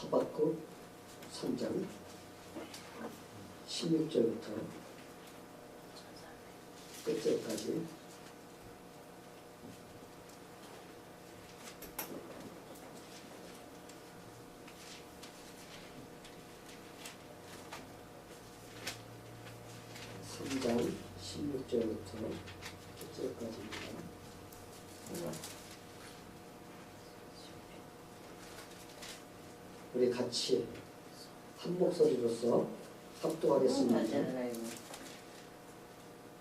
하박국 3장 16절부터 끝절까지 장 16절부터 끝절까지입니다. 우리 같이 한 목소리로서 합독하겠습니다.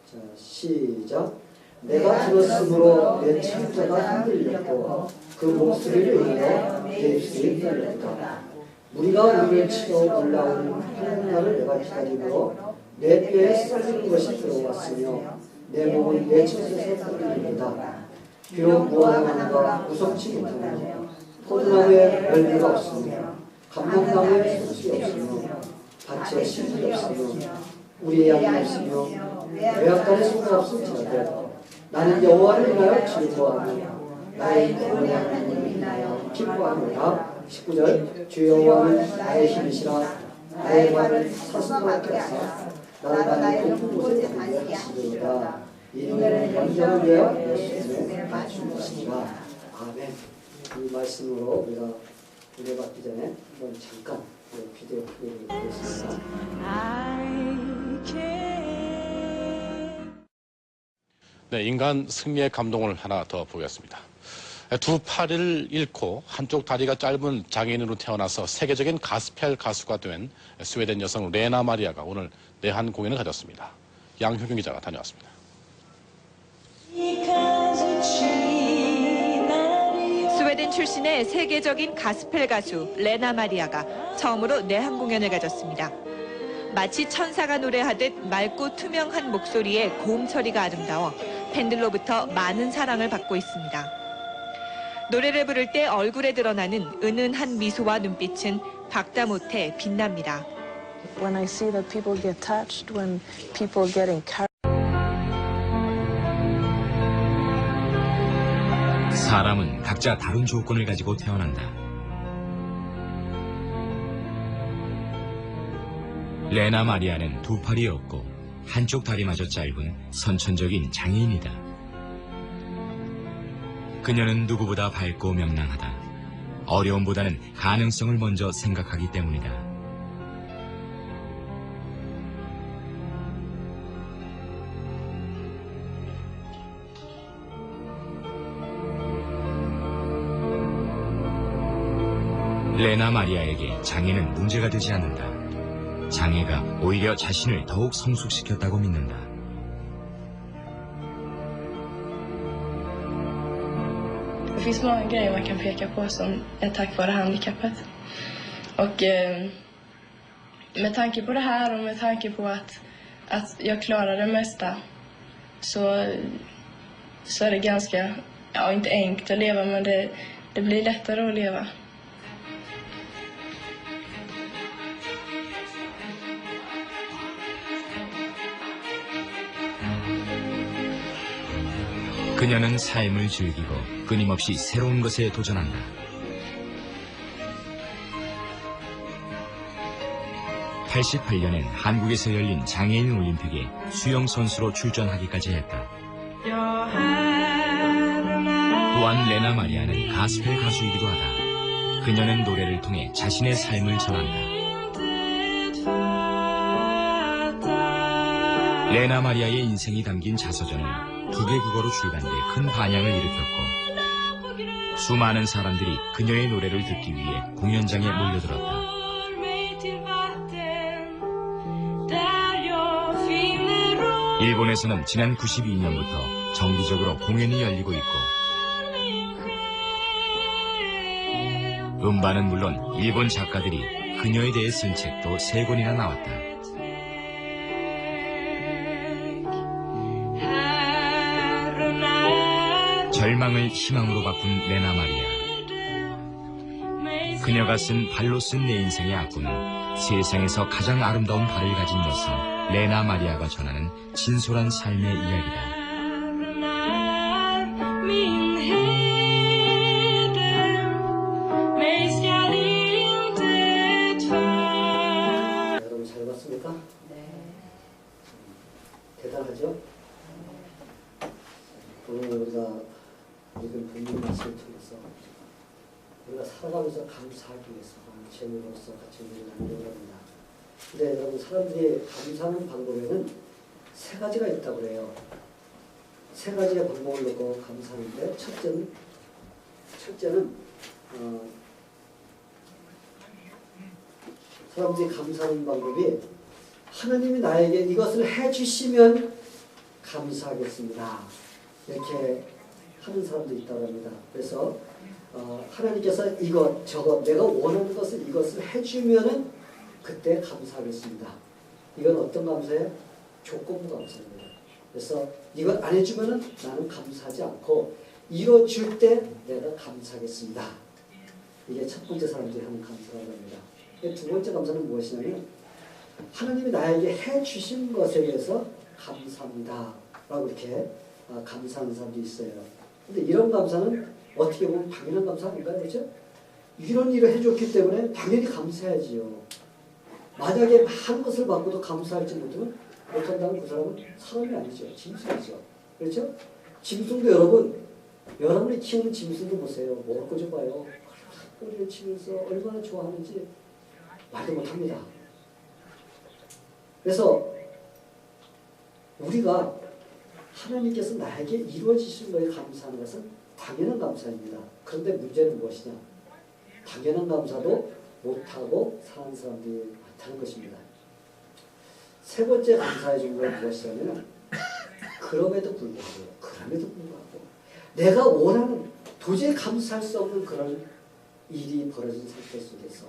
자, 시작. 내가 들었으므로 내 창자가 흔들렸고 그 목소리를 인해 내 입술이 떨렸다. 무리가 우리를 치러 올라오는 하는 날을 내가 기다리고 내 뼈에 썰리는 것이 들어왔으며 내 몸은 내 젖에서 떨리는도다. 비록 무화과나무가 무섭지 못하며 포도나무에 열매가 없으며 감목나무에 소식이 없으며 밭에 씨들이 없으며 우리의 양이 없으며 외양간에 소가 없을지라도 나는 여호와를 인하여 즐거워하며 나의 구원의 하나님을 인하여 기뻐하노라. 19절. 주 여호와는 나의 힘이시라. 나의 발을 사슴과 하사 나를 나의 높은 곳에 다니게 하시리로다. 이는 영생을 위하여 예수님의 맞춤 것이니라. 아멘. 이 말씀으로 우리가 은혜 받기 전에 한번 잠깐 비디오 플레이를 보겠습니다. 네, 인간 승리의 감동을 하나 더 보겠습니다. 두 팔을 잃고 한쪽 다리가 짧은 장애인으로 태어나서 세계적인 가스펠 가수가 된 스웨덴 여성 레나 마리아가 오늘 내한 공연을 가졌습니다. 양효경 기자가 다녀왔습니다. 스웨덴 출신의 세계적인 가스펠 가수 레나 마리아가 처음으로 내한 공연을 가졌습니다. 마치 천사가 노래하듯 맑고 투명한 목소리에 고음 처리가 아름다워 팬들로부터 많은 사랑을 받고 있습니다. 노래를 부를 때 얼굴에 드러나는 은은한 미소와 눈빛은 박다 못해 빛납니다. When I see that people get touched, when people get encouraged. 사람은 각자 다른 조건을 가지고 태어난다. 레나 마리아는 두 팔이 없고 한쪽 다리마저 짧은 선천적인 장애인이다. 그녀는 누구보다 밝고 명랑하다. 어려움보다는 가능성을 먼저 생각하기 때문이다. 레나 마리아에게 장애는 문제가 되지 않는다. 장애가 오히려 자신을 더욱 성숙시켰다고 믿는다. Det finns många grejer man kan peka på som är tack vare handikappet. Och med tanke på det här och med tanke på att jag klarar det mesta så är det ganska, ja, inte enkelt att leva, men det blir lättare att leva. 그녀는 삶을 즐기고 끊임없이 새로운 것에 도전한다. (88년엔) 한국에서 열린 장애인 올림픽에 수영 선수로 출전하기까지 했다. 또한 레나 마리아는 가스펠 가수이기도 하다. 그녀는 노래를 통해 자신의 삶을 전한다. 레나 마리아의 인생이 담긴 자서전은 2개 국어로 출간돼 큰 반향을 일으켰고 수많은 사람들이 그녀의 노래를 듣기 위해 공연장에 몰려들었다. 일본에서는 지난 92년부터 정기적으로 공연이 열리고 있고 음반은 물론 일본 작가들이 그녀에 대해 쓴 책도 3권이나 나왔다. 절망을 희망으로 바꾼 레나 마리아. 그녀가 쓴 발로 쓴 내 인생의 악보는 세상에서 가장 아름다운 발을 가진 여성 레나 마리아가 전하는 진솔한 삶의 이야기다. 우리가 살아가면서 감사하기 위해서 제물로서 같이 우리를 남겨고 합니다. 근데 여러분 사람들이 감사하는 방법에는 세 가지가 있다고 그래요. 세 가지의 방법을 놓고 감사하는데 첫째는 사람들이 감사하는 방법이 하나님이 나에게 이것을 해주시면 감사하겠습니다. 이렇게 하는 사람도 있다고 합니다. 그래서 하나님께서 이것 저것 내가 원하는 것을 이것을 해주면은 그때 감사하겠습니다. 이건 어떤 감사예요? 조건부 감사입니다. 그래서 이걸 안 해주면은 나는 감사하지 않고 이뤄줄 때 내가 감사하겠습니다. 이게 첫 번째 사람들이 하는 감사라고 합니다. 두 번째 감사는 무엇이냐면 하나님이 나에게 해주신 것에 대해서 감사합니다 라고 이렇게 감사하는 사람도 있어요. 근데 이런 감사는 어떻게 보면 당연한 감사 아닌가요? 그렇죠? 이런 일을 해줬기 때문에 당연히 감사해야지요. 만약에 많은 것을 받고도 감사할지 못한다면 그 사람은 사람이 아니죠. 짐승이죠. 그렇죠? 짐승도 여러분이 키우는 짐승도 보세요. 먹을 거 좀 봐요. 꼬리를 치면서 얼마나 좋아하는지 말도 못합니다. 그래서 우리가 하나님께서 나에게 이루어지신 것에 감사하는 것은 당연한 감사입니다. 그런데 문제는 무엇이냐? 당연한 감사도 못하고 사는 사람들이 많다는 것입니다. 세 번째 감사해 준 건 무엇이냐면 그럼에도 불구하고 내가 원하는 도저히 감사할 수 없는 그런 일이 벌어진 상태 속에서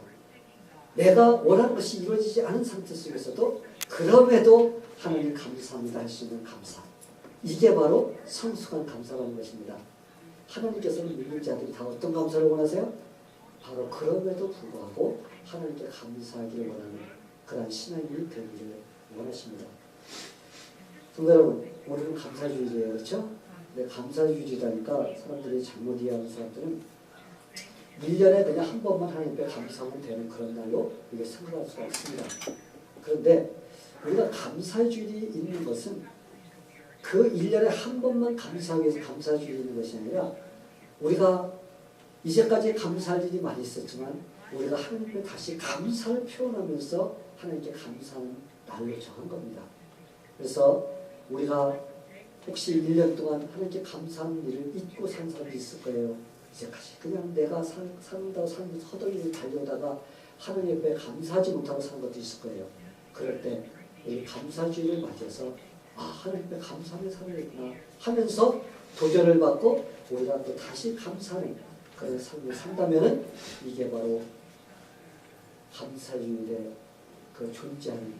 내가 원하는 것이 이루어지지 않은 상태 속에서도 그럼에도 하나님 감사합니다 할 수 있는 감사. 이게 바로 성숙한 감사라는 것입니다. 하나님께서는 믿는 자들이 다 어떤 감사를 원하세요? 바로 그럼에도 불구하고 하나님께 감사하기를 원하는 그런 신앙이 되기를 원하십니다. 성도 여러분, 우리는 감사주의자예요. 그렇죠? 근데 감사주의자니까 사람들이 잘못 이해하는 사람들은 1년에 그냥 한 번만 하나님께 감사하면 되는 그런 날로 이게 생각할 수가 있습니다. 그런데 우리가 감사주의이 있는 것은 그 1년에 한 번만 감사하기 위해서 감사주의이 있는 것이 아니라 우리가 이제까지 감사할 일이 많이 있었지만 우리가 하나님께 다시 감사를 표현하면서 하나님께 감사하는 날로 정한 겁니다. 그래서 우리가 혹시 1년 동안 하나님께 감사하는 일을 잊고 산 사람이 있을 거예요. 이제까지 그냥 내가 산다고 허덕이를 달려다가 하나님 앞에 감사하지 못하고 사는 것도 있을 거예요. 그럴 때 이 감사주의를 맞아서 하나님 앞에 감사하며 살아야겠구나 하면서 도전을 받고 우리가 또 다시 감사하는 그런 삶을 산다면은 이게 바로 감사주의의 그 존재하는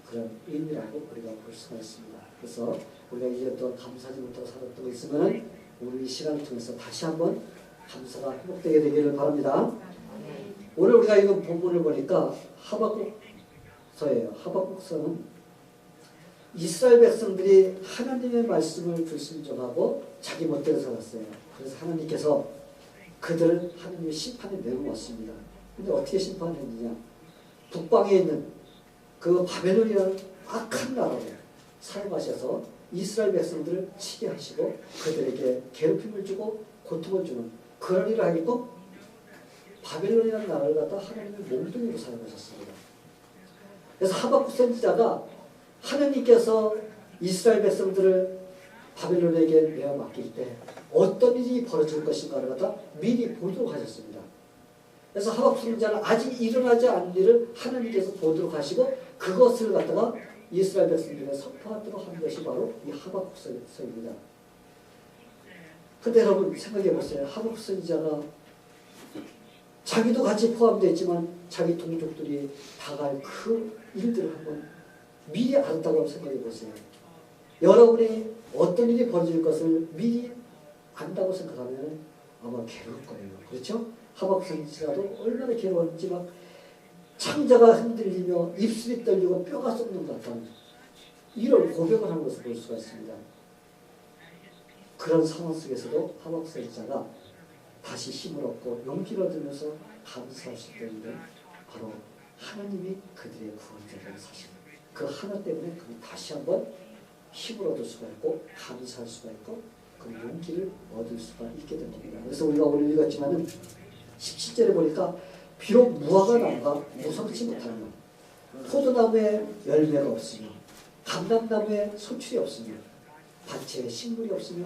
그런 의미라고 우리가 볼 수가 있습니다. 그래서 우리가 이제 또 감사하지 못하고 살았던 거 있으면은 오늘 이 시간을 통해서 다시 한번 감사가 회복되게 되기를 바랍니다. 오늘 우리가 읽은 본문을 보니까 하박국서예요. 하박국서는 이스라엘 백성들이 하나님의 말씀을 불순종하고 자기 멋대로 살았어요. 그래서 하나님께서 그들을 하나님의 심판에 내놓았습니다. 근데 어떻게 심판했느냐? 북방에 있는 그 바벨론이라는 악한 나라를 사용하셔서 이스라엘 백성들을 치게 하시고 그들에게 괴롭힘을 주고 고통을 주는 그런 일을 하겠고 바벨론이라는 나라를 갖다 하나님의 몽둥이로 사용하셨습니다. 그래서 하박국 선지자가 하나님께서 이스라엘 백성들을 바벨론에게 내어 맡길 때 어떤 일이 벌어질 것인가를 갖다 미리 보도록 하셨습니다. 그래서 하박국 선지자는 아직 일어나지 않은 일을 하나님께서 보도록 하시고 그것을 갖다가 이스라엘 백성들에게 선포하도록 한 것이 바로 이 하박국서입니다. 근데 여러분 생각해 보세요. 하박국 선지자가 자기도 같이 포함되어 있지만 자기 동족들이 당할 그 일들을 한번 미리 알았다고 생각해 보세요. 여러분이 어떤 일이 벌어질 것을 미리 안다고 생각하면 아마 괴로울 거예요. 그렇죠? 하박국 선지자도 얼마나 괴로웠는지 막 창자가 흔들리며 입술이 떨리고 뼈가 썩는 것 같다는 이런 고백을 하는 것을 볼 수가 있습니다. 그런 상황 속에서도 하박국 선지자가 다시 힘을 얻고 용기를 얻으면서 감사할 수 있는 게 바로 하나님이 그들의 구원자라는 사실. 그 하나 때문에 그는 다시 한번 힘을 얻을 수가 있고 감사할 수가 있고 그 용기를 얻을 수가 있게 된 겁니다. 그래서 우리가 오늘 읽었지만은 17절에 보니까 비록 무화과 나무가 무성치 못하며 포도나무에 열매가 없으며 감람나무에 소출이 없으며 밭에 식물이 없으며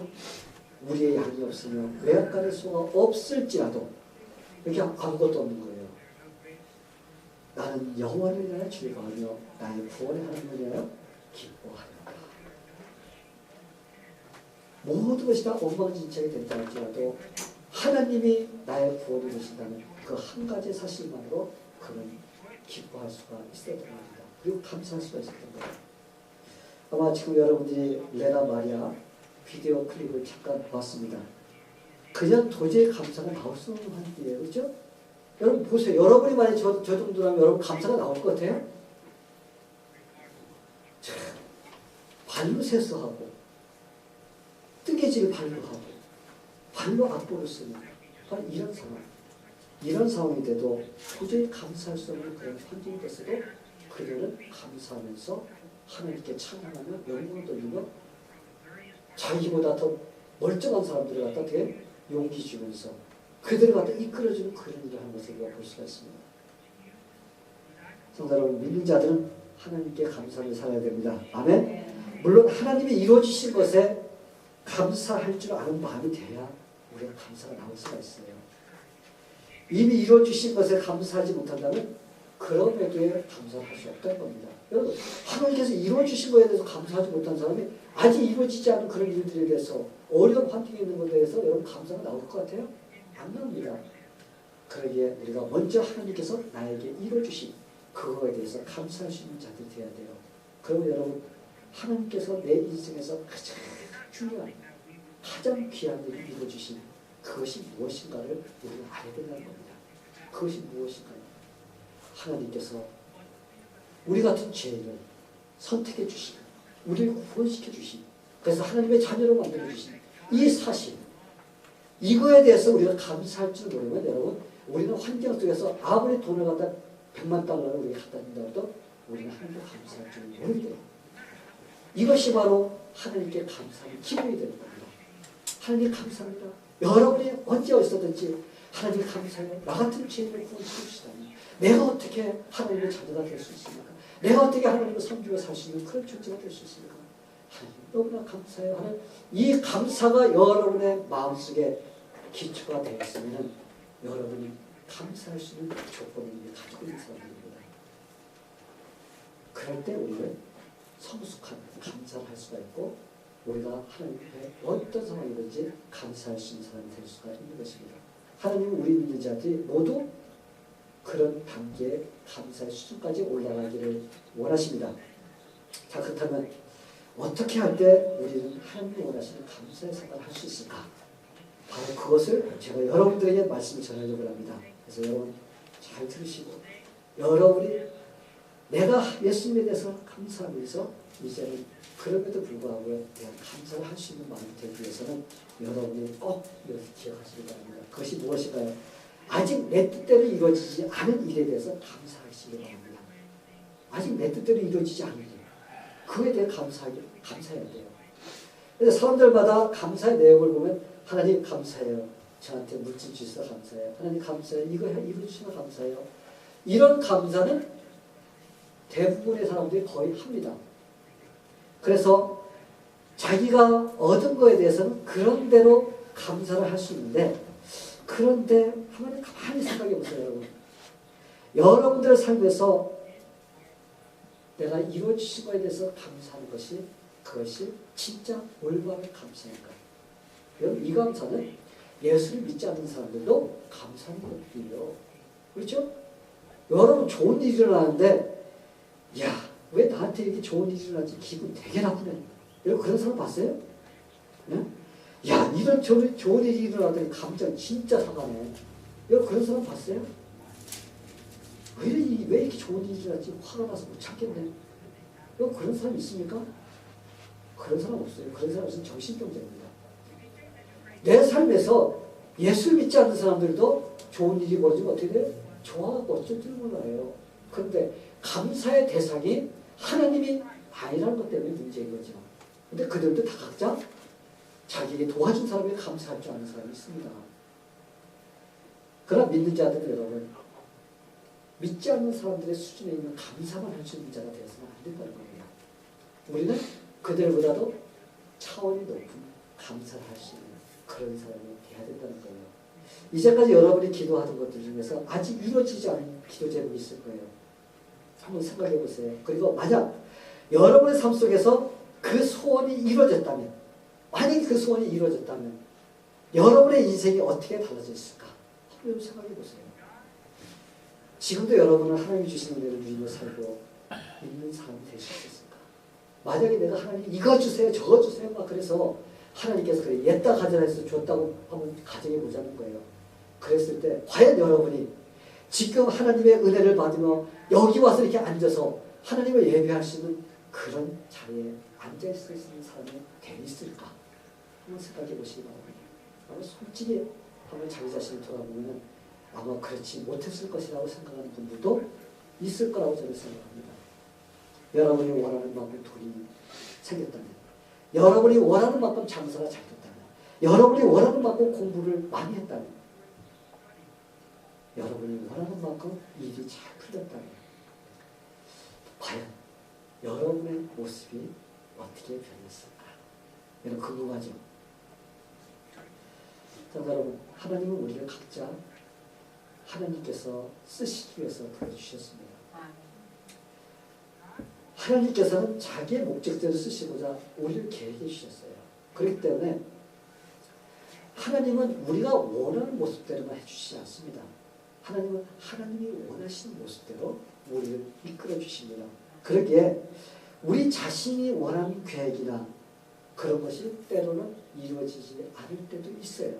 우리의 양이 없으며 외양간의 소가 없을지라도 이렇게 아무것도 없는 거예요. 나는 여호와를 인하여 즐거워하며 나의 구원의 하나님을 인하여 기뻐하리라. 모든 것이 다 엉망진창이 된다 할지라도 하나님이 나의 구원이 되신다는 그 한 가지 사실만으로 그는 기뻐할 수가 있었던 겁니다. 그리고 감사할 수가 있었던 거예요. 아마 지금 여러분들이 레나 마리아 비디오 클립을 잠깐 봤습니다. 그냥 도저히 감사가 나올 수 없는 환경이에요. 그렇죠? 여러분 보세요. 여러분이 만약에 저 정도라면 여러분 감사가 나올 것 같아요? 참, 발로 세수하고 뜨개질 발로 하고 발로 악보를 쓰는 바로 이런 상황. 이런 상황이 돼도 도저히 감사할 수 없는 그런 환경이 됐어도 그들은 감사하면서 하나님께 찬양하며 영광을 돌리며 자기보다 더 멀쩡한 사람들을 갖다 되게 용기 주면서 그들을 갖다 이끌어주는 그런 일을 하는 것을 우리가 볼 수가 있습니다. 성도 여러분, 믿는 자들은 하나님께 감사하며 살아야 됩니다. 아멘? 물론 하나님이 이루어주신 것에 감사할 줄 아는 마음이 돼야 우리가 감사가 나올 수가 있어요. 이미 이루어주신 것에 감사하지 못한다면 그럼에도 감사를 할 수 없다는 겁니다. 여러분, 하나님께서 이루어주신 것에 대해서 감사하지 못한 사람이 아직 이루어지지 않은 그런 일들에 대해서 어려운 환경에 있는 것에 대해서 여러분 감사가 나올 것 같아요? 안 나옵니다. 그러기에 우리가 먼저 하나님께서 나에게 이루어주신 그거에 대해서 감사할 수 있는 자들이 되어야 돼요. 그러면 여러분, 하나님께서 내 인생에서 가장 중요한, 가장 귀한 일을 이루어주신 그것이 무엇인가를 우리가 알아야 된다는 겁니다. 그것이 무엇인가요? 하나님께서 우리 같은 죄인을 선택해 주신, 우리를 구원시켜 주신, 그래서 하나님의 자녀로 만들어 주신 이 사실, 이거에 대해서 우리가 감사할 줄 모르면 여러분, 우리는 환경 속에서 아무리 돈을 갖다 100만 달러를 우리가 갖다 준다 해도 우리는 하나님께 감사할 줄 모르게 돼요. 이것이 바로 하나님께 감사하는 기분이 되는 겁니다. 하나님 감사합니다. 여러분이 언제 어디서든지 하나님 감사해요. 나 같은 죄인을 구원시켜 주시다니 내가 어떻게 하나님의 자녀가 될 수 있습니까? 내가 어떻게 하나님을 섬기며 살 수 있는 그런 존재가 될 수 있습니까? 하나님 너무나 감사해요 하는 이 감사가 여러분의 마음속에 기초가 되었으면 여러분이 감사할 수 있는 조건을 가지고 있는 사람들입니다. 그럴 때 우리는 성숙한 감사를 할 수가 있고 우리가 하나님 앞에 어떤 상황이든지 감사할 수 있는 사람이 될 수가 있는 것입니다. 하나님은 우리 믿는 자들이 모두 그런 단계에 감사의 수준까지 올라가기를 원하십니다. 자, 그렇다면 어떻게 할 때 우리는 하나님이 원하시는 감사의 생활을 할 수 있을까? 바로 그것을 제가 여러분들에게 말씀을 전하려고 합니다. 그래서 여러분 잘 들으시고 여러분이 내가 예수님에 대해서 감사하면서 이제는 그럼에도 불구하고 대한 감사를 할 수 있는 마음이 되기 위해서는 여러분이 꼭 이렇게 기억하시기 바랍니다. 그것이 무엇일까요? 아직 내 뜻대로 이루어지지 않은 일에 대해서 감사하시기 바랍니다. 아직 내 뜻대로 이루어지지 않은 일, 그에 대해 감사해야 돼요. 그래서 사람들마다 감사의 내용을 보면 하나님 감사해요. 저한테 물질 주셔서 감사해요. 하나님 감사해요. 이거 주셔서 감사해요. 이런 감사는 대부분의 사람들이 거의 합니다. 그래서 자기가 얻은 거에 대해서는 그런 대로 감사를 할 수 있는데 그런데 한번 가만히 생각해 보세요. 여러분. 여러분들 삶에서 내가 이루어주신 거에 대해서 감사하는 것이 그것이 진짜 올바른 감사인가요? 여러분 이 감사는 예수를 믿지 않는 사람들도 감사하는 것이에요. 그렇죠? 여러분 좋은 일이 일어나는데 야, 왜 나한테 이렇게 좋은 일이 일어나지? 기분 되게 나쁘네. 여러분 그런 사람 봤어요? 네? 야, 이런 좋은 일이 일어나더니 감정 진짜 상하네. 여러분 그런 사람 봤어요? 왜 이렇게 좋은 일이 일어나지? 화가 나서 못 참겠네. 여러분 그런 사람 있습니까? 그런 사람 없어요. 그런 사람 없으면 정신병자입니다. 내 삶에서 예수를 믿지 않는 사람들도 좋은 일이 벌어지면 어떻게 돼요? 좋아하고 어쩔 줄 몰라요. 그런데 감사의 대상이 하나님이 아니라는 것 때문에 문제인 거죠. 근데 그들도 다 각자 자기에게 도와준 사람에게 감사할 줄 아는 사람이 있습니다. 그러나 믿는 자들은 여러분 믿지 않는 사람들의 수준에 있는 감사만 할 수 있는 자가 되어서는 안 된다는 거예요. 우리는 그들보다도 차원이 높은 감사를 할 수 있는 그런 사람이 돼야 된다는 거예요. 이제까지 여러분이 기도하던 것들 중에서 아직 이루어지지 않은 기도 제목이 있을 거예요. 한번 생각해 보세요. 그리고 만약 여러분의 삶 속에서 그 소원이 이루어졌다면, 만약 그 소원이 이루어졌다면 여러분의 인생이 어떻게 달라져 있을까? 한번 생각해 보세요. 지금도 여러분은 하나님이 주시는 은혜를 누리며 살고 있는 사람이 될 수 있을까? 만약에 내가 하나님 이거 주세요, 저거 주세요 막 그래서 하나님께서 그래 옛다 가져라 해서 줬다고 한번 가정해 보자는 거예요. 그랬을 때 과연 여러분이 지금 하나님의 은혜를 받으며 여기 와서 이렇게 앉아서 하나님을 예배할 수 있는 그런 자리에 앉아있을 수 있는 사람이 돼 있을까? 한번 생각해 보시기 바랍니다. 아마 솔직히 한번 자기 자신을 돌아보면 아마 그렇지 못했을 것이라고 생각하는 분들도 있을 거라고 저는 생각합니다. 여러분이 원하는 만큼 돈이 생겼다면, 여러분이 원하는 만큼 장사가 잘 됐다면, 여러분이 원하는 만큼 공부를 많이 했다면, 여러분이 원하는 만큼 일이 잘 풀렸다면 과연 여러분의 모습이 어떻게 변했을까? 여러분 궁금하죠? 자, 여러분 하나님은 우리를 각자 하나님께서 쓰시기 위해서 보여주셨습니다. 하나님께서는 자기의 목적대로 쓰시고자 우리를 계획해 주셨어요. 그렇기 때문에 하나님은 우리가 원하는 모습대로만 해주시지 않습니다. 하나님은 하나님이 원하시는 모습대로 우리를 이끌어 주십니다. 그러기에 우리 자신이 원하는 계획이나 그런 것이 때로는 이루어지지 않을 때도 있어요.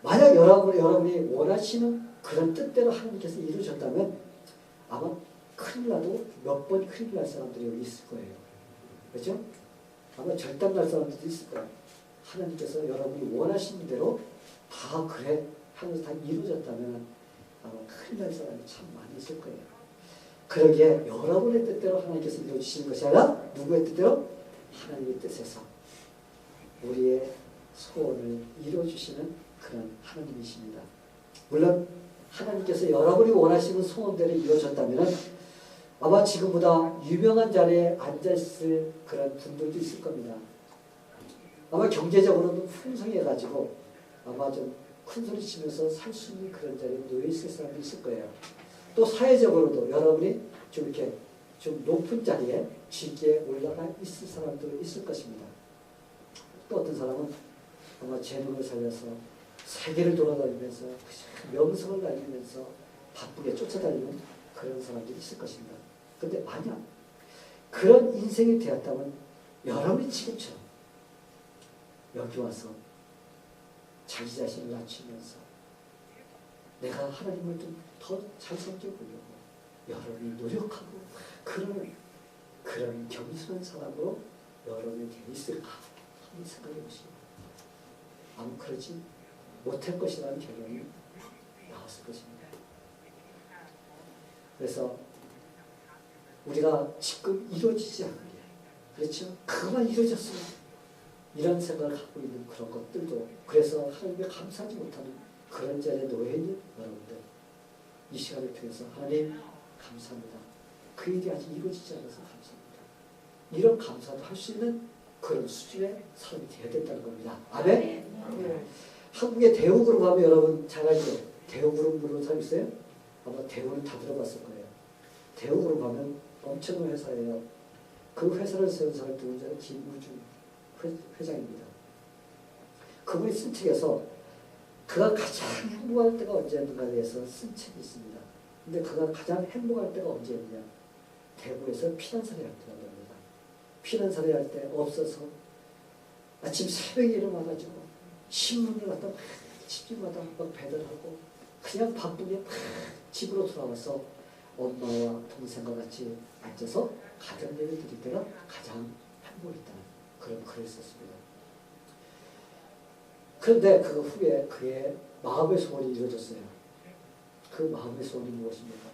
만약 여러분이 원하시는 그런 뜻대로 하나님께서 이루셨다면 아마 큰일 나도 몇 번 큰일 날 사람들이 여기 있을 거예요. 그렇죠? 아마 절단 날 사람들도 있을 거예요. 하나님께서 여러분이 원하시는 대로 다 그래 하면서 다 이루어졌다면 아마 큰일 날 사람이 참 많이 있을 거예요. 그러기에 여러분의 뜻대로 하나님께서 이루어주시는 것이 아니라 누구의 뜻대로? 하나님의 뜻에서 우리의 소원을 이루어주시는 그런 하나님이십니다. 물론 하나님께서 여러분이 원하시는 소원대로 이루어졌다면 아마 지금보다 유명한 자리에 앉아있을 그런 분들도 있을 겁니다. 아마 경제적으로도 풍성해가지고 아마 좀 큰소리 치면서 살 수 있는 그런 자리에 놓여있을 사람도 있을 거예요. 또 사회적으로도 여러분이 좀 이렇게 좀 높은 자리에 쉽게 올라가 있을 사람도 있을 것입니다. 또 어떤 사람은 아마 재능을 살려서 세계를 돌아다니면서 명성을 날리면서 바쁘게 쫓아다니는 그런 사람들이 있을 것입니다. 그런데 만약 그런 인생이 되었다면 여러분이 지금처럼 여기 와서 자기 자신을 낮추면서 내가 하나님을 좀 더 잘 섬겨보려고 여러분이 노력하고 그런 겸손한 사람으로 여러분이 되어 있을까 한번 생각해 보시고 아마 그러지 못할 것이라는 결론이 나왔을 것입니다. 그래서 우리가 지금 이루어지지 않은 게 그렇죠? 그만 이루어졌으면 이런 생각을 갖고 있는 그런 것들도 그래서 하나님께 감사하지 못하는 그런 자리에 놓여있는 여러분들 이 시간을 통해서 하나님 감사합니다. 그 일이 아직 이루어지지 않아서 감사합니다. 이런 감사도 할 수 있는 그런 수준의 사람이 되어야 된다는 겁니다. 아멘? 네. 한국의 대우그룹 하면 여러분 잘 알죠? 대우그룹 모르는 사람 있어요? 아마 대우는 다 들어봤을 거예요. 대우그룹 하면 엄청난 회사예요. 그 회사를 세운 사람이 누군지 김우중 회장입니다. 그분이 쓴 책에서 그가 가장 행복할 때가 언제였는가에 대해서 쓴 책이 있습니다. 근데 그가 가장 행복할 때가 언제였냐? 대구에서 피난사를 할 때라고 합니다. 피난사를 할 때 없어서 아침 새벽에 일어나가지고 신문을 갖다 집집마다 막 배달하고 그냥 바쁘게 집으로 돌아와서 엄마와 동생과 같이 앉아서 가정 예배 드릴 때가 가장 행복했다는 그런 글을 썼습니다. 그런데 그 후에 그의 마음의 소원이 이루어졌어요. 그 마음의 소원이 무엇입니까?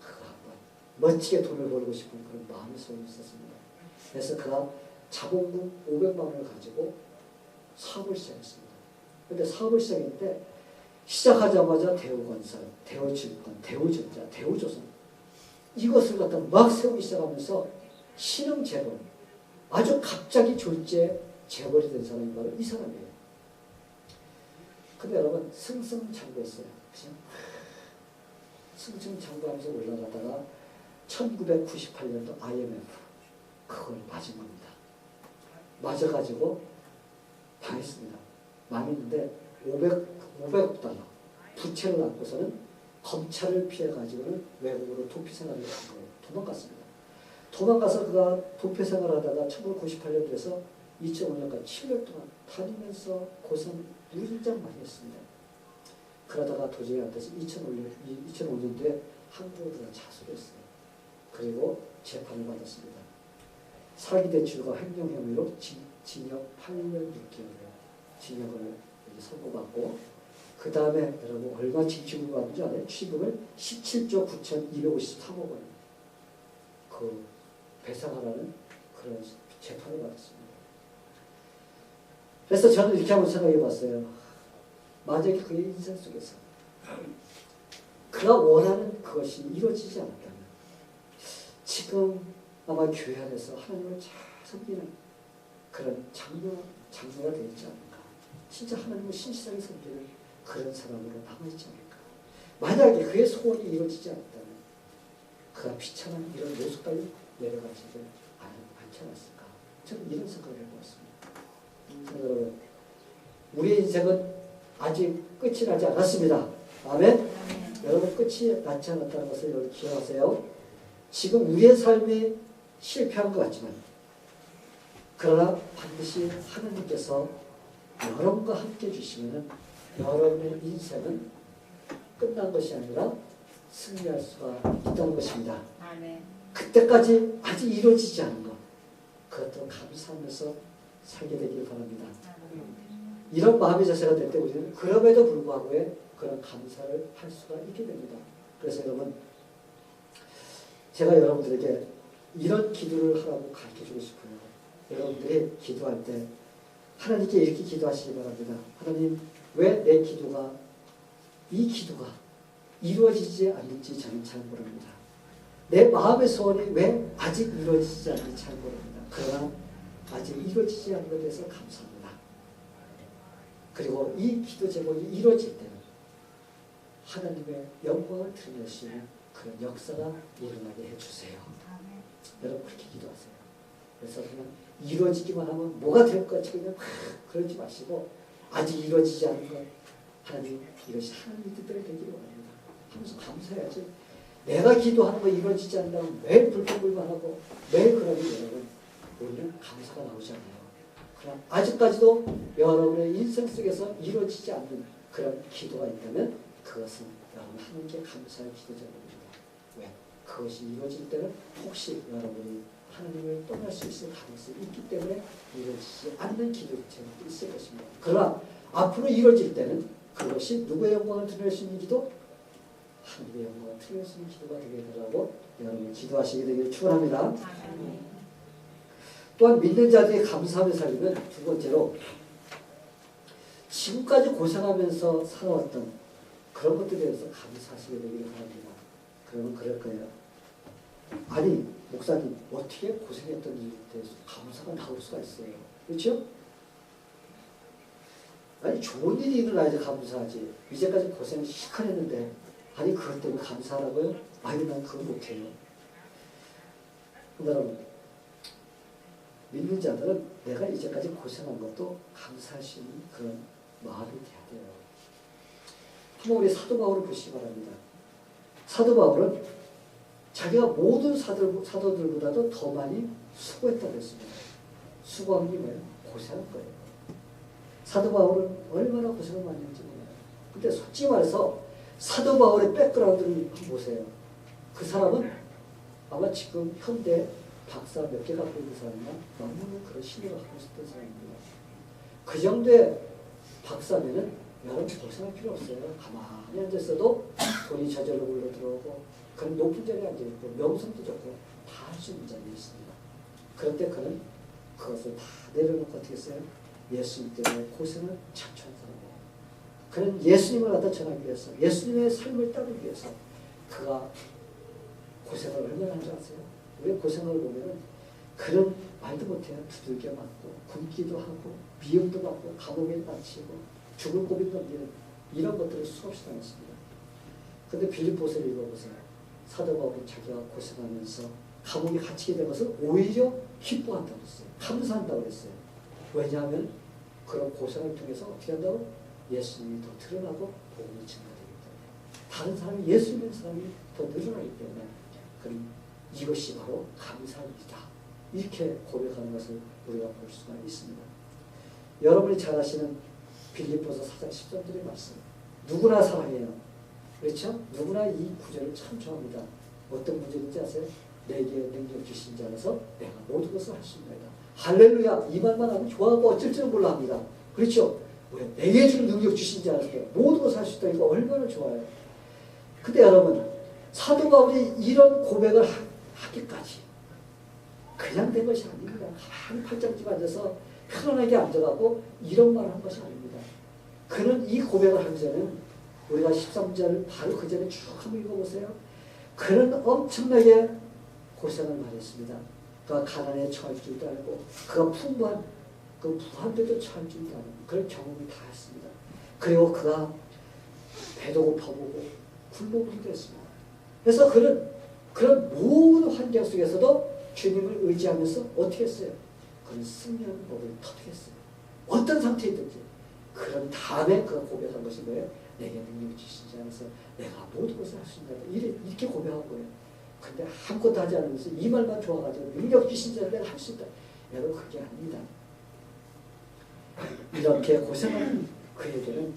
그가 한번 멋지게 돈을 벌고 싶은 그런 마음의 소원이 있었습니다. 그래서 그가 자본금 500만 원을 가지고 사업을 시작했습니다. 그런데 사업을 시작했는데 시작하자마자 대우건설, 대우증권, 대우전자, 대우조선 이것을 갖다 막 세우기 시작하면서 신흥재벌, 아주 갑자기 졸지에 재벌이 된 사람이 바로 이 사람이에요. 근데 여러분 승승장구했어요. 그죠? 승승장구하면서 올라가다가 1998년도 IMF 그걸 맞은 겁니다. 맞아가지고 당했습니다. 망했는데 500억 달러 부채를 안고서는 검찰을 피해가지고는 외국으로 도피 생활을 한 거예요. 도망갔습니다. 도망가서 그가 도피 생활을 하다가 1998년 돼서 2005년까지 7년 동안 다니면서 고생 무진장 많이 했습니다. 그러다가 도저히 안 돼서 2005년도에 한국으로 들어 자수했어요. 그리고 재판을 받았습니다. 사기 대출과 횡령 혐의로 징역 8년 6개월을 징역을 선고받고 그 다음에 여러분 얼마 징역을 받는지 알아요? 취급을 17조 9,253억 원 그 배상하라는 그런 재판을 받았습니다. 그래서 저는 이렇게 한번 생각해 봤어요. 만약에 그의 인생 속에서 그가 원하는 그것이 이루어지지 않았다면 지금 아마 교회 안에서 하나님을 잘 섬기는 그런 장로가 되지 않을까. 진짜 하나님을 신실하게 섬기는 그런 사람으로 남아있지 않을까. 만약에 그의 소원이 이루어지지 않았다면 그가 비참한 이런 모습까지 내려가지를 않지 않았을까. 저는 이런 생각을 해보았습니다. 여러분, 우리의 인생은 아직 끝이 나지 않았습니다. 아멘? 여러분 끝이 나지 않았다는 것을 여러분 기억하세요. 지금 우리의 삶이 실패한 것 같지만 그러나 반드시 하나님께서 여러분과 함께 해주시면 여러분의 인생은 끝난 것이 아니라 승리할 수가 있다는 것입니다. 그때까지 아직 이루어지지 않은 것 그것도 감사하면서 살게 되기를 바랍니다. 이런 마음의 자세가 될 때 우리는 그럼에도 불구하고 그런 감사를 할 수가 있게 됩니다. 그래서 여러분 제가 여러분들에게 이런 기도를 하라고 가르쳐주고 싶어요. 여러분들이 기도할 때 하나님께 이렇게 기도하시기 바랍니다. 하나님 왜 내 기도가 이 기도가 이루어지지 않는지 저는 잘 모릅니다. 내 마음의 소원이 왜 아직 이루어지지 않는지 잘 모릅니다. 그러나 아직 이루어지지 않는 것에 대해서 감사합니다. 그리고 이 기도 제목이 이루어질 때는 하나님의 영광을 드러낼 수 있는 그런 역사가 일어나게 해주세요. 여러분 그렇게 기도하세요. 그래서 그냥 이루어지기만 하면 뭐가 될 것 같이 그냥 그러지 마시고 아직 이루어지지 않은 것 하나님 이것이 하나님의 뜻대로 되기를 원합니다. 하면서 감사해야지. 내가 기도하는 거 이루어지지 않는다면 매일 불평불만하고 매일 그러면 여러분 우리는 감사가 나오지 않아요. 그럼 아직까지도 여러분의 인생 속에서 이루어지지 않는 그런 기도가 있다면 그것은 여러분 하나님께 감사할 기도 제목입니다. 왜? 그것이 이루어질 때는 혹시 여러분이 하나님을 떠날 수 있을 가능성이 있기 때문에 이루어지지 않는 기도 제목도 있을 것입니다. 그러나 앞으로 이루어질 때는 그것이 누구의 영광을 드러낼 수 있는 기도? 하나님의 영광을 드러낼 수 있는 기도가 되게 되라고 여러분이 기도하시게 되기를 축원합니다. 또한 믿는 자들이 감사하며 살리면 두 번째로 지금까지 고생하면서 살아왔던 그런 것들에 대해서 감사하시게 되기를 바랍니다. 그러면 그럴 거예요. 아니 목사님 어떻게 고생했던 일에 대해서 감사가 나올 수가 있어요. 그렇죠? 아니 좋은 일이 일어나야지 감사하지. 이제까지 고생을 시컷 했는데 아니 그것 때문에 감사하라고요? 아니 난 그거 못해요. 여러분 믿는 자들은 내가 이제까지 고생한 것도 감사할 수 있는 그런 마음이 돼야 돼요. 한번 우리 사도 바울을 보시기 바랍니다. 사도 바울은 자기가 모든 사도들보다도 더 많이 수고했다고 했습니다. 수고한 게 뭐예요? 고생한 거예요. 사도 바울은 얼마나 고생을 많이 했는지 몰라요. 근데 솔직히 말해서 사도 바울의 백그라운드를 한번 보세요. 그 사람은 아마 지금 현대 박사 몇 개 갖고 있는 사람이나 너무 그런 신뢰를 갖고 있었던 사람입니다. 그 정도의 박사면은 여러분 고생할 필요 없어요. 가만히 앉아있어도 돈이 저절로 물러 들어오고 그런 높은 자리에 앉아있고 명성도 좋고 다 할 수 있는 자리에 있습니다. 그런데 그는 그것을 다 내려놓고 어떻게 했어요? 예수님 때문에 고생을 자초한 사람이에요. 그는 예수님을 갖다 전하기 위해서, 예수님의 삶을 따르기 위해서 그가 고생을 얼마나 한 줄 아세요? 왜 고생을 보면은 그는 말도 못해요. 두들겨 맞고 굶기도 하고 미움도 받고 감옥에 갇히고 죽을 고비 넘기는 이런 것들을 수없이 당했습니다. 근데 빌립보서를 읽어보세요. 사도 바울은 자기가 고생하면서 감옥에 갇히게 된 것을 오히려 기뻐한다고 했어요. 감사한다고 했어요. 왜냐하면 그런 고생을 통해서 어떻게 한다고? 예수님이 더 드러나고 복음이 증가되기 때문에, 다른 사람이 예수 믿는 사람이 더 늘어나기 때문에, 그럼 이것이 바로 감사한 일이다. 이렇게 고백하는 것을 우리가 볼 수가 있습니다. 여러분이 잘 아시는 빌립보서 4장 10절의 말씀, 누구나 사랑해요. 그렇죠? 누구나 이 구절을 참 좋아합니다. 어떤 구절인지 아세요? 내게 능력 주신 자 안에서 내가 모든 것을 할 수 있나이다. 할렐루야! 이 말만 하면 좋아하고 어쩔 줄은 몰라 합니다. 그렇죠? 왜? 내게 주는 능력 주신 자 안에서 모든 것을 할 수 있다니까 얼마나 좋아요. 근데 여러분, 사도 바울이 이런 고백을 하기까지 그냥 된 것이 아닙니다. 가만히 팔짱집 앉아서 편안하게 앉아가고 이런 말을 한 것이 아닙니다. 그는 이 고백을 하기 전에, 우리가 13절 바로 그 전에 쭉 한번 읽어보세요. 그는 엄청나게 고생을 많이 했습니다. 그가 가난에 처할 줄도 알고, 그가 풍부한 그 부한데도 처할 줄도 알고, 그런 경험을 다 했습니다. 그리고 그가 배도 고파보고 굶어보기도 했습니다. 그래서 그는 그런 모든 환경 속에서도 주님을 의지하면서 어떻게 했어요? 그는 승리하는 법을 터득했어요. 어떤 상태이든지. 그런 다음에 그가 고백한 것이 뭐예요? 내게 능력을 주신 자 안에서 내가 모든 것을 할 수 있다. 이렇게 고백한 거예요. 근데 아무것도 하지 않으면서 이 말만 좋아가지고 능력 주신 자를 내가 할 수 있다. 여러분, 그게 아닙니다. 이렇게 고생하는 그에게는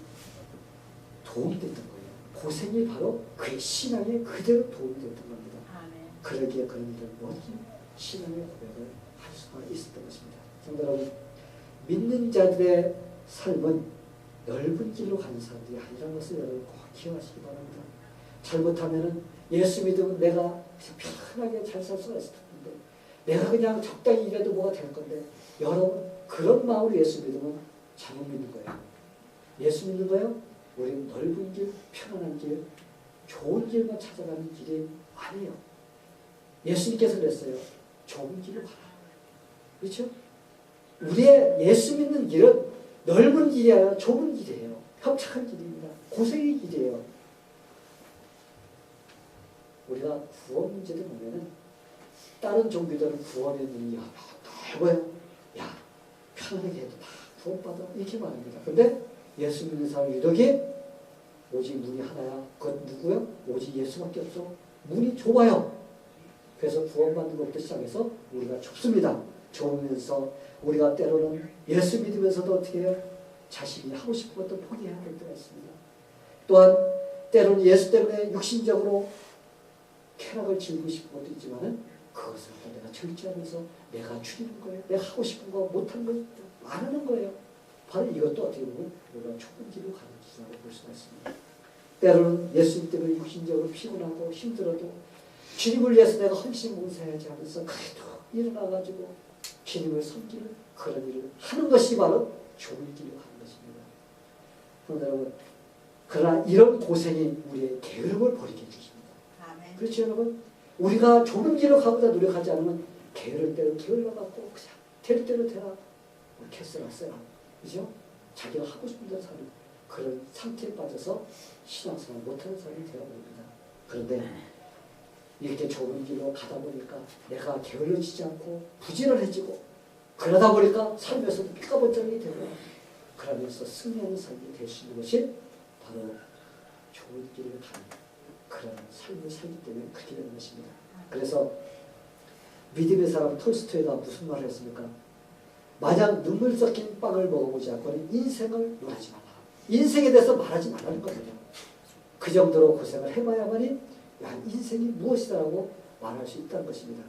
도움이 됐던 거예요. 고생이 바로 그의 신앙에 그대로 도움이 됐던 겁니다. 그러기에 그는 이런 멋진 신앙의 고백을 할 수가 있었던 것입니다. 성도 여러분, 믿는 자들의 삶은 넓은 길로 가는 사람들이 아니라는 것을 여러분 꼭 기억하시기 바랍니다. 잘못하면은 예수 믿으면 내가 편하게 잘 살 수가 있을 텐데, 내가 그냥 적당히 일해도 뭐가 될 건데, 여러분 그런 마음으로 예수 믿으면 잘못 믿는 거예요. 예수 믿는 거예요? 우리는 넓은 길, 편안한 길, 좋은 길만 찾아가는 길이 아니에요. 예수님께서 그랬어요. 좁은 길을 가라. 그렇죠? 우리의 예수 믿는 길은 넓은 길이 아니라 좁은 길이에요. 협착한 길입니다. 고생의 길이에요. 우리가 구원 문제를 보면은 다른 종교들은 구원의 문이 넓어요. 야, 편하게 해도 다 구원받아. 이렇게 말합니다. 근데 예수 믿는 사람 유독이 오직 문이 하나야. 그건 누구요? 오직 예수밖에 없어. 문이 좁아요. 그래서 구원받는 것부터 시작해서 우리가 좁습니다. 좁으면서 우리가 때로는 예수 믿으면서도 어떻게 해요? 자신이 하고 싶은 것도 포기해야 될 때가 있습니다. 또한 때로는 예수 때문에 육신적으로 쾌락을 즐기고 싶은 것도 있지만은 그것을 내가 절제하면서 내가 줄이는 거예요. 내가 하고 싶은 거 못한 거 말하는 거예요. 바로 이것도 어떻게 보면 우리가 좁은 길로 가는 길이라고 볼 수가 있습니다. 때로는 예수님 때문에 육신적으로 피곤하고 힘들어도 주님을 위해서 내가 헌신 봉사해야지 하면서 그래도 일어나가지고 주님을 섬기는 그런 일을 하는 것이 바로 좁은 길로 가는 것입니다. 그런데 여러분, 그러나 이런 고생이 우리의 게으름을 버리게 해주십니다. 아멘. 그렇죠 여러분? 우리가 좁은 길로 가보다 노력하지 않으면 게으를 때로 게을러갖고 그냥 될 대로 되라. 캐스라 써라. 그죠? 자기가 하고 싶은 대로 사는 그런 상태에 빠져서 신앙생활 못하는 사람이 되어버립니다. 그런데 이렇게 좁은 길로 가다 보니까 내가 게을러지지 않고 부지런해지고 그러다 보니까 삶에서도 삐까번쩍이 되고 그러면서 승리하는 삶이 될 수 있는 것이 바로 좁은 길을 가는 그런 삶을 살기 때문에 그렇게 되는 것입니다. 그래서 믿음의 사람 톨스토이가 무슨 말을 했습니까? 만약 눈물 섞인 빵을 먹어보지 않고는 인생을 논하지 말라. 인생에 대해서 말하지 말라는 거거든요. 그 정도로 고생을 해봐야만이 야, 인생이 무엇이다라고 말할 수 있다는 것입니다.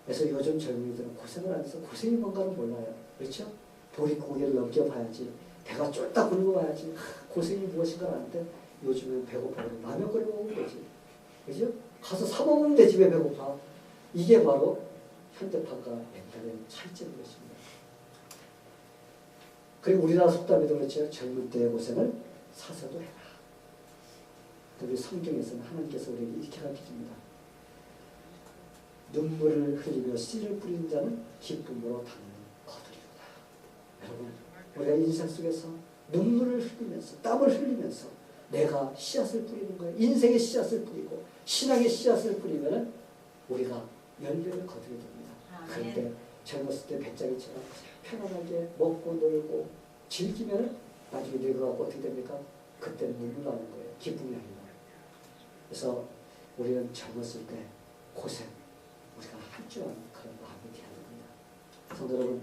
그래서 요즘 젊은이들은 고생을 안 해서 고생이 뭔가를 몰라요. 그렇죠? 보릿고개를 넘겨봐야지. 배가 쫄딱 굶어봐야지. 고생이 무엇인가를 아는데 요즘은 배고파서 라면 끓여 먹으면 되지. 그죠? 가서 사 먹으면 되지 왜 배고파. 이게 바로 현대판과 옛날의 차이점인 것입니다. 그리고 우리나라 속담에도 그렇죠. 젊을 때의 고생을 사서도 해라. 우리 성경에서는 하나님께서 우리에게 이렇게 가르쳐줍니다. 눈물을 흘리며 씨를 뿌리는 자는 기쁨으로 당연히 거두리로다. 여러분, 우리가 인생 속에서 눈물을 흘리면서 땀을 흘리면서 내가 씨앗을 뿌리는 거예요. 인생의 씨앗을 뿌리고 신앙의 씨앗을 뿌리면 우리가 열매를 거두게 됩니다. 그런데 젊었을 때 배짱이처럼 편안하게 먹고 놀고 즐기면 나중에 늙어가고 어떻게 됩니까? 그때는 눈물 나는 거예요. 기쁨이 아니라. 그래서 우리는 젊었을 때 고생 우리가 할 줄 아는 그런 마음이 돼야 됩니다. 성도 여러분,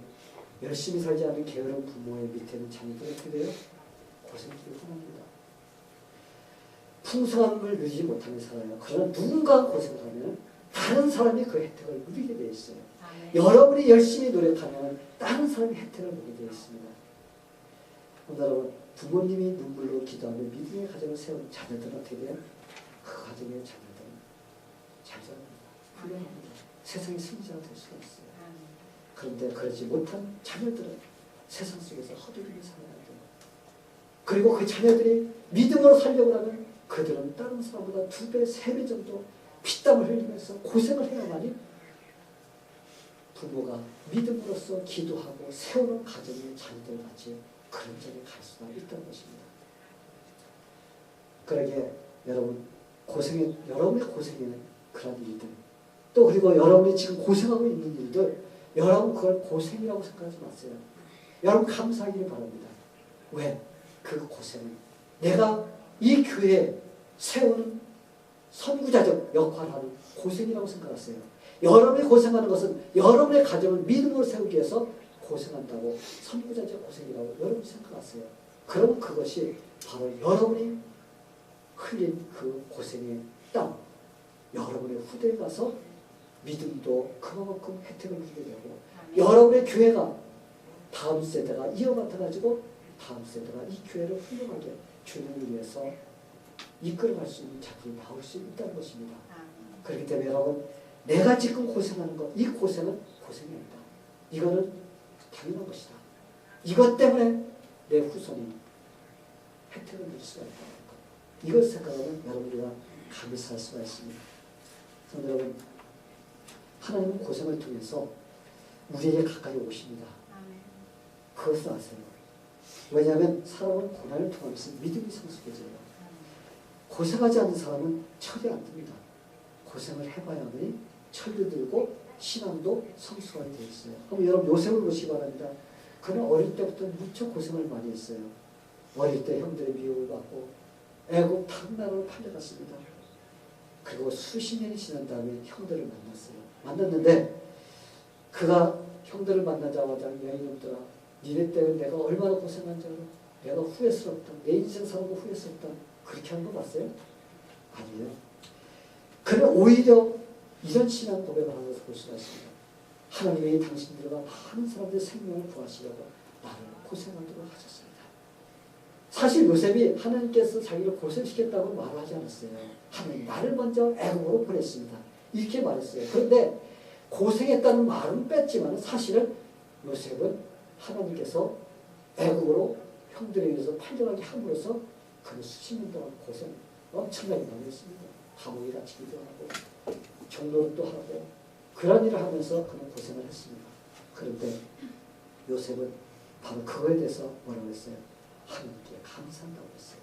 열심히 살지 않은 게으른 부모의 밑에는 자녀들이 어떻게 돼요? 고생길을 떠납니다. 풍성함을 누리지 못하며 살아요. 그러나 누군가 고생을 하면 다른 사람이 그 혜택을 누리게 되어 있어요. 여러분이 열심히 노력하면 다른 사람이 혜택을 누리게 되어 있습니다. 여러분, 부모님이 눈물로 기도하며 믿음의 가정을 세운 자녀들은 어떻게 돼요? 그 가정의 자녀들은 잘 자랍니다. 훌륭합니다. 세상의 승자가 될 수가 있어요. 그런데 그러지 못한 자녀들은 세상 속에서 허둥이며 살아야 돼요. 그리고 그 자녀들이 믿음으로 살려고 하면 그들은 다른 사람보다 2배, 3배 정도 피땀을 흘리면서 고생을 해야만이 부모가 믿음으로써 기도하고 세우는 가정의 자녀들 같이 그런 점에 갈 수가 있다는 것입니다. 그러기에 여러분의 고생에는 그런 일들, 또 그리고 여러분이 지금 고생하고 있는 일들, 여러분 그걸 고생이라고 생각하지 마세요. 여러분 감사하기를 바랍니다. 왜? 그 고생은 내가 이 교회에 세우는 선구자적 역할을 하는 고생이라고 생각하세요. 여러분이 고생하는 것은 여러분의 가정을 믿음으로 세우기 위해서 고생한다고 선구자적 고생이라고 여러분이 생각하세요. 그럼 그것이 바로 여러분이 흘린 그 고생의 땀, 여러분의 후대에 가서 믿음도 그만큼 혜택을 누리게 되고 여러분의 교회가 다음 세대가 이어받아가지고 다음 세대가 이 교회를 훌륭하게 주님을 위해서 이끌어갈 수 있는 자들이 나올 수 있다는 것입니다. 그렇기 때문에 여러분, 내가 지금 고생하는 것, 이 고생은 고생이 아니다. 이거는 당연한 것이다. 이것 때문에 내 후손이 혜택을 누릴 수가 있다는 것. 이것 생각하면 여러분들과 감사할 수가 있습니다. 그런데 여러분, 하나님은 고생을 통해서 우리에게 가까이 오십니다. 그것을 아세요. 왜냐하면 사람은 고난을 통하면서 믿음이 성숙해져요. 고생하지 않는 사람은 철이 안 듭니다. 고생을 해봐야만이 철도 들고 신앙도 성숙하게 되어 있어요. 그럼 여러분 요셉을 보시기 바랍니다. 그는 어릴 때부터 무척 고생을 많이 했어요. 어릴 때 형들의 미움을 받고 애굽 다른 나라로 팔려갔습니다. 그리고 수십 년이 지난 다음에 형들을 만났는데 그가 형들을 만나자마자 여인놈들아, 니네 때문에 내가 얼마나 고생한 줄 알아? 내가 후회스럽다. 내 인생 사는 거 후회스럽다. 그렇게 한 거 봤어요? 아니에요. 그는 오히려 이런 신앙 고백을 하면서 볼 수가 있습니다. 하나님이 당신들과 많은 사람들의 생명을 구하시려고 나를 고생하도록 하셨습니다. 사실 요셉이 하나님께서 자기를 고생시켰다고 말을 하지 않았어요. 하나님 나를 먼저 애굽으로 보냈습니다. 이렇게 말했어요. 그런데 고생했다는 말은 뺐지만 사실은 요셉은 하나님께서 애굽으로 형들에 의해서 팔려가게 함으로써 그는 수십 년 동안 고생 엄청나게 많이 했습니다. 감옥에 갇히기도 하고 종노릇도 하고 그런 일을 하면서 그는 고생을 했습니다. 그런데 요셉은 바로 그거에 대해서 뭐라고 했어요? 하나님께 감사한다고 했어요.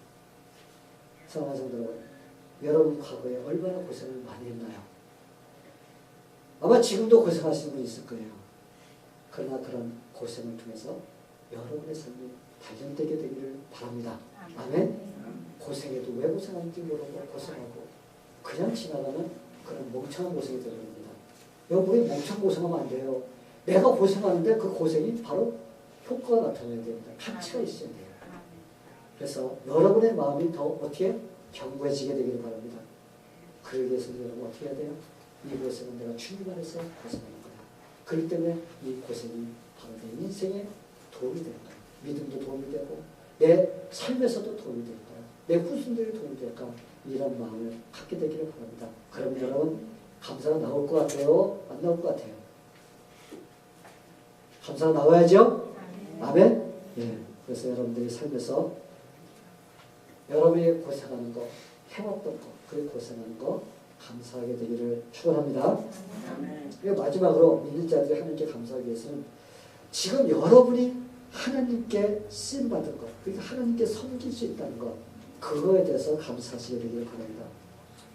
사랑하는 성도 여러분, 여러분 과거에 얼마나 고생을 많이 했나요? 아마 지금도 고생하시는 분이 있을 거예요. 그러나 그런 고생을 통해서 여러분의 삶이 발전되게 되기를 바랍니다. 아멘. 고생해도 왜 고생하는지 모르고 고생하고 그냥 지나가는 그런 멍청한 고생이 되어버립니다. 여러분, 우리 멍청한 고생하면 안 돼요. 내가 고생하는데 그 고생이 바로 효과가 나타나야 됩니다. 가치가 있어야 돼요. 그래서 여러분의 마음이 더 어떻게 견고해지게 되기를 바랍니다. 그러기 위해서는 여러분 어떻게 해야 돼요? 이 고생은 내가 주님 안에서 고생하는 거야. 그렇기 때문에 이 고생이 바로 내 인생에 도움이 되는 거야. 믿음도 도움이 되고 내 삶에서도 도움이 될 거야. 내 후손들이 도움이 될까? 이런 마음을 갖게 되기를 바랍니다. 그럼 여러분 감사가 나올 것 같아요? 안 나올 것 같아요? 감사가 나와야죠? 아멘? 예. 그래서 여러분들이 삶에서 여러분이 고생하는 거, 해왔던 거, 그 고생하는 거 감사하게 되기를 축원합니다. 그리고 마지막으로 믿는 자들이 하나님께 감사하기 위해서는 지금 여러분이 하나님께 쓰임받은 것, 그러니까 하나님께 섬길 수 있다는 것, 그거에 대해서 감사하시게 되기를 바랍니다.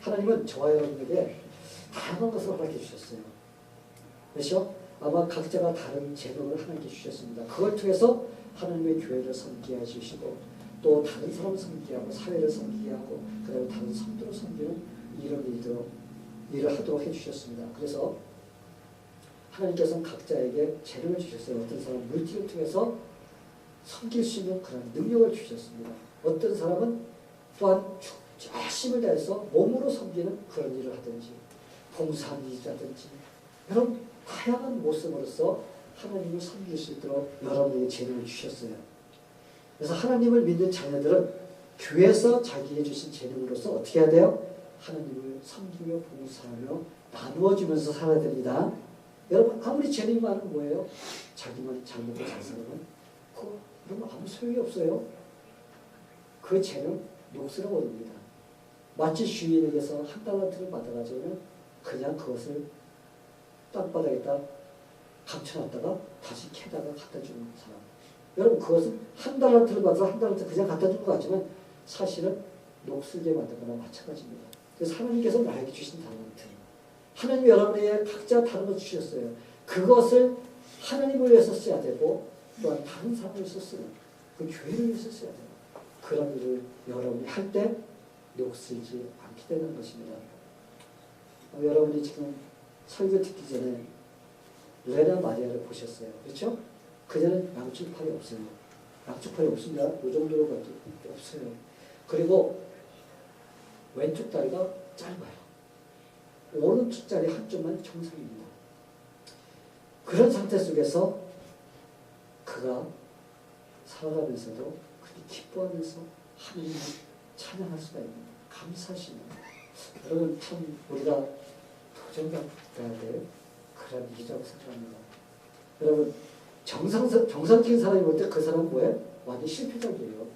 하나님은 저와 여러분에게 다양한 것을 허락해 주셨어요. 그렇죠? 아마 각자가 다른 재능을 하나님께 주셨습니다. 그걸 통해서 하나님의 교회를 섬기게 해주시고 또 다른 사람을 섬기게 하고 사회를 섬기게 하고 그 다음에 다른 성도를 섬기는 이런 일을 하도록 해주셨습니다. 그래서 하나님께서는 각자에게 재능을 주셨어요. 어떤 사람은 물질을 통해서 섬길 수 있는 그런 능력을 주셨습니다. 어떤 사람은 또한 열심을 다해서 몸으로 섬기는 그런 일을 하든지 봉사하는 일이라든지 여러분 다양한 모습으로서 하나님을 섬길 수 있도록 여러분에게 재능을 주셨어요. 그래서 하나님을 믿는 자녀들은 교회에서 자기에게 주신 재능으로서 어떻게 해야 돼요? 하나님을 섬기며 봉사하며 나누어주면서 살아야 됩니다. 여러분 아무리 재능이 많으면 뭐예요? 자기만 잘 먹고 잘 살면 그러면 아무 소용이 없어요. 그 재능 녹슬어 버립니다. 마치 주인에게서 한 달란트를 받아가지고는 그냥 그것을 땅바닥에다 감춰놨다가 다시 캐다가 갖다 주는 사람. 여러분 그것은 한 달란트를 받아서 한 달란트 그냥 갖다 준 것 같지만 사실은 녹슬게 만든 거나 마찬가지입니다. 그래서 하나님께서 나에게 주신 달란트, 하나님 여러분에게 각자 다른 것을 주셨어요. 그것을 하나님을 위해서 써야 되고 또한 다른 사람을 위해서 쓰는 그 교회를 위해서 써야 돼요. 그런 일을 여러분이 할 때 녹슬지 않게 되는 것입니다. 여러분이 지금 설교 듣기 전에 레나 마리아를 보셨어요. 그렇죠? 그녀는 양쪽 팔이 없어요. 양쪽 팔이 없습니다. 이 정도로밖에 없어요. 그리고 왼쪽 다리가 짧아요. 오른쪽 다리 한쪽만 정상입니다. 그런 상태 속에서 그가 살아가면서도 그렇게 기뻐하면서 하나님을 찬양할 수가 있는 감사하시는 여러분 참 우리가 도전해야 될 그런 일이라고 생각합니다. 여러분 정상적인 사람이 볼 때 그 사람은 뭐예요? 완전 실패적이에요.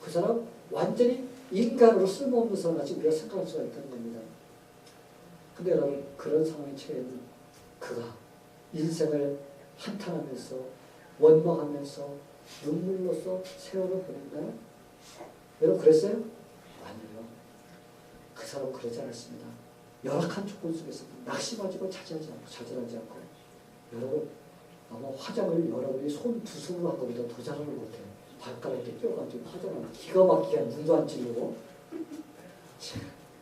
그 사람 완전히 인간으로 쓸모없는 사람같이 우리가 생각할 수가 있다는 겁니다. 근데 여러분 그런 상황에 처해 있는 그가 인생을 한탄하면서 원망하면서 눈물로써 세월을 보냈나요? 여러분 그랬어요? 아니요. 그 사람은 그러지 않았습니다. 열악한 조건 속에서 낙심하지고 좌절하지 않고 여러분 아마 화장을 여러분이 손 두 손으로 한 것보다 더 잘하는 것 같아요. 발가락에 끼워가지고 화장을 기가 막히게 눈도 안 찌르고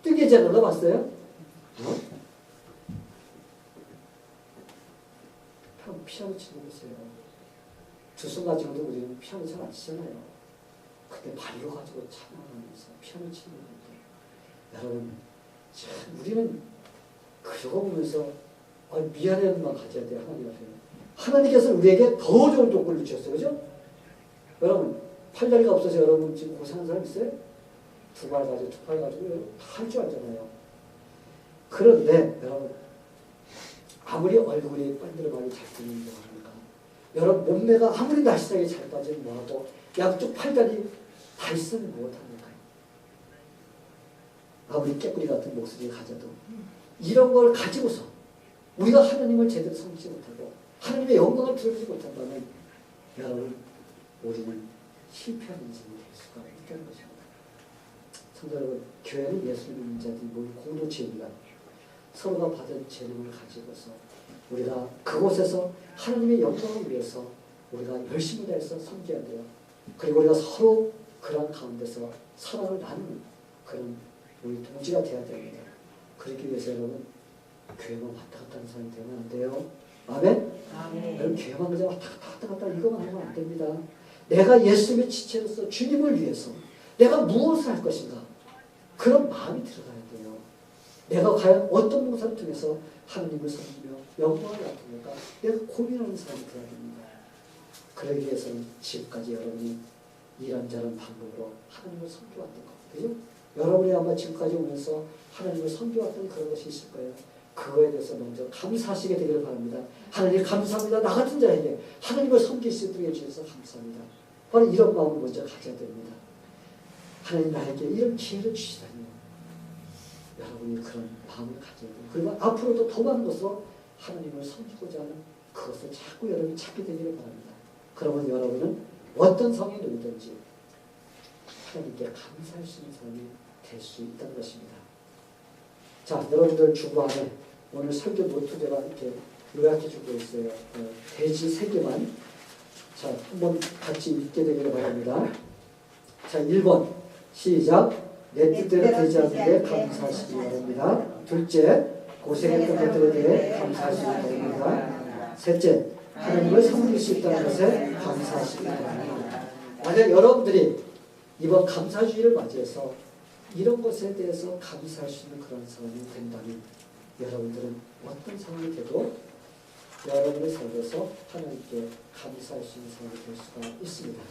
뜨개질 올라봤어요? 어? 피아노 치는 거세요. 두 손 가지고도 우리는 피아노 잘 안 치잖아요. 근데 발로 가지고 찬양하면서 피아노 치는 건데 여러분 참 우리는 그거 보면서 미안해만 가져야 돼요. 하나님 앞에. 하나님께서 우리에게 더 좋은 조건을 주셨어요. 그죠? 여러분 팔다리가 없어서 여러분 지금 고생하는 사람 있어요? 두 발 가지고 두 팔 가지고 다 할 줄 알잖아요. 그런데 여러분 아무리 얼굴이 반드르반이 잘 뜨는 거 합니까? 여러분 몸매가 아무리 날씬하게 잘 빠지면 뭐하고 양쪽 팔다리 다 있으면 못합니까? 아무리 깨꾸리 같은 목소리를 가져도 이런 걸 가지고서 우리가 하나님을 제대로 섬기지 못하고 하나님의 영광을 드러내지 못한다면 여러분 우리는 실패한 인생이 될 수가 있다는 것입니다. 성도 여러분 교회는 예수를 믿는 자들이 모인 공동체입니다. 서로가 받은 재능을 가지고서 우리가 그곳에서 하나님의 영광을 위해서 우리가 열심히 다해서 섬겨야 돼요. 그리고 우리가 서로 그런 가운데서 사랑을 나누는 그런 우리 동지가 되어야 됩니다. 그러기 위해서 여러분 교회만 왔다 갔다 하는 사람이 되면 안 돼요. 아멘? 아멘. 여러분 교회만 그냥 왔다 갔다 이거만 하면 안 됩니다. 내가 예수님의 지체로서 주님을 위해서 내가 무엇을 할 것인가 그런 마음이 들어가야 돼요. 내가 과연 어떤 봉사를 통해서 하나님을 섬기며 영광을 나타낼까 내가 고민하는 사람이 되어야 됩니다. 그러기 위해서는 지금까지 여러분이 이런저런 방법으로 하나님을 섬겨왔던 것 그죠? 여러분이 아마 지금까지 오면서 하나님을 섬겨왔던 그런 것이 있을 거예요. 그거에 대해서 먼저 감사하시게 되기를 바랍니다. 하나님 감사합니다. 나 같은 자에게 하나님을 섬길 수 있도록 해주셔서 감사합니다. 바로 이런 마음을 먼저 가져야 됩니다. 하나님 나에게 이런 기회를 주시다니 여러분이 그런 마음을 가져야 돼요. 그리고 앞으로도 더 많은 것으로 하나님을 섬기고자 하는 그것을 자꾸 여러분이 찾게 되기를 바랍니다. 그러면 여러분은 어떤 상황에 놓이든지 하나님께 감사할 수 있는 사람이 될 수 있다는 것입니다. 자, 여러분들 주간에 오늘 설교 노트 제가 이렇게 요약해 주고 있어요. 돼지 3개만 자, 한번 같이 읽게 되기를 바랍니다. 자, 1번 시작. 내 뜻대로 되지 않는 데 감사하시기 바랍니다. 둘째, 고생했던 것들에 대해 감사하시기 바랍니다. 셋째, 하나님을 섬길 수 있다는 것에 감사하시기 바랍니다. 만약 여러분들이 이번 감사주의를 맞이해서 이런 것에 대해서 감사할 수 있는 그런 사람이 된다면 여러분들은 어떤 상황이 돼도 여러분의 삶에서 하나님께 감사할 수 있는 사람이 될 수가 있습니다.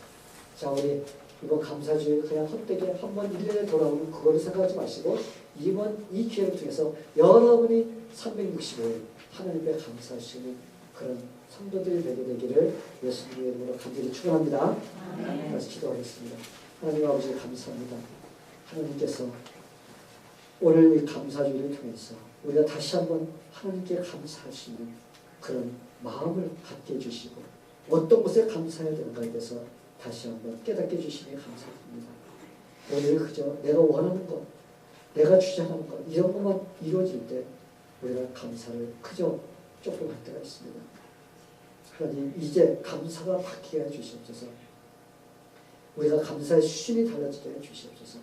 자, 우리 이번 감사주일 그냥 헛되게 한번 1년에 돌아오는 그거를 생각하지 마시고 이번 이 기회를 통해서 여러분이 365일 하나님께 감사할 수 있는 그런 성도들이 되게 되기를 예수님의 이름으로 간절히 축원합니다. 다시 기도하겠습니다. 하나님 아버지 감사합니다. 하나님께서 오늘 이 감사주일을 통해서 우리가 다시 한번 하나님께 감사할 수 있는 그런 마음을 갖게 해주시고 어떤 것에 감사해야 되는가에 대해서 다시 한번 깨닫게 해주시니 감사드립니다. 오늘 그저 내가 원하는 것, 내가 주장하는 것 이런 것만 이루어질 때 우리가 감사를 그저 조금 할 때가 있습니다. 하나님 이제 감사가 바뀌게 해주시옵소서. 우리가 감사의 수준이 달라지게 해주시옵소서.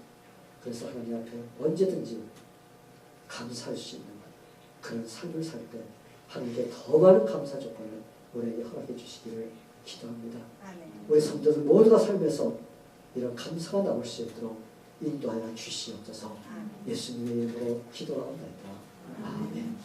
그래서 하나님 앞에 언제든지 감사할 수 있는 그런 삶을 살 때 하나님께 더 많은 감사 조건을 우리에게 허락해 주시기를 기도합니다. 우리 성도들 모두가 삶에서 이런 감사가 나올 수 있도록 인도하여 주시옵소서. 예수님의 이름으로 기도하옵나이다. 아멘.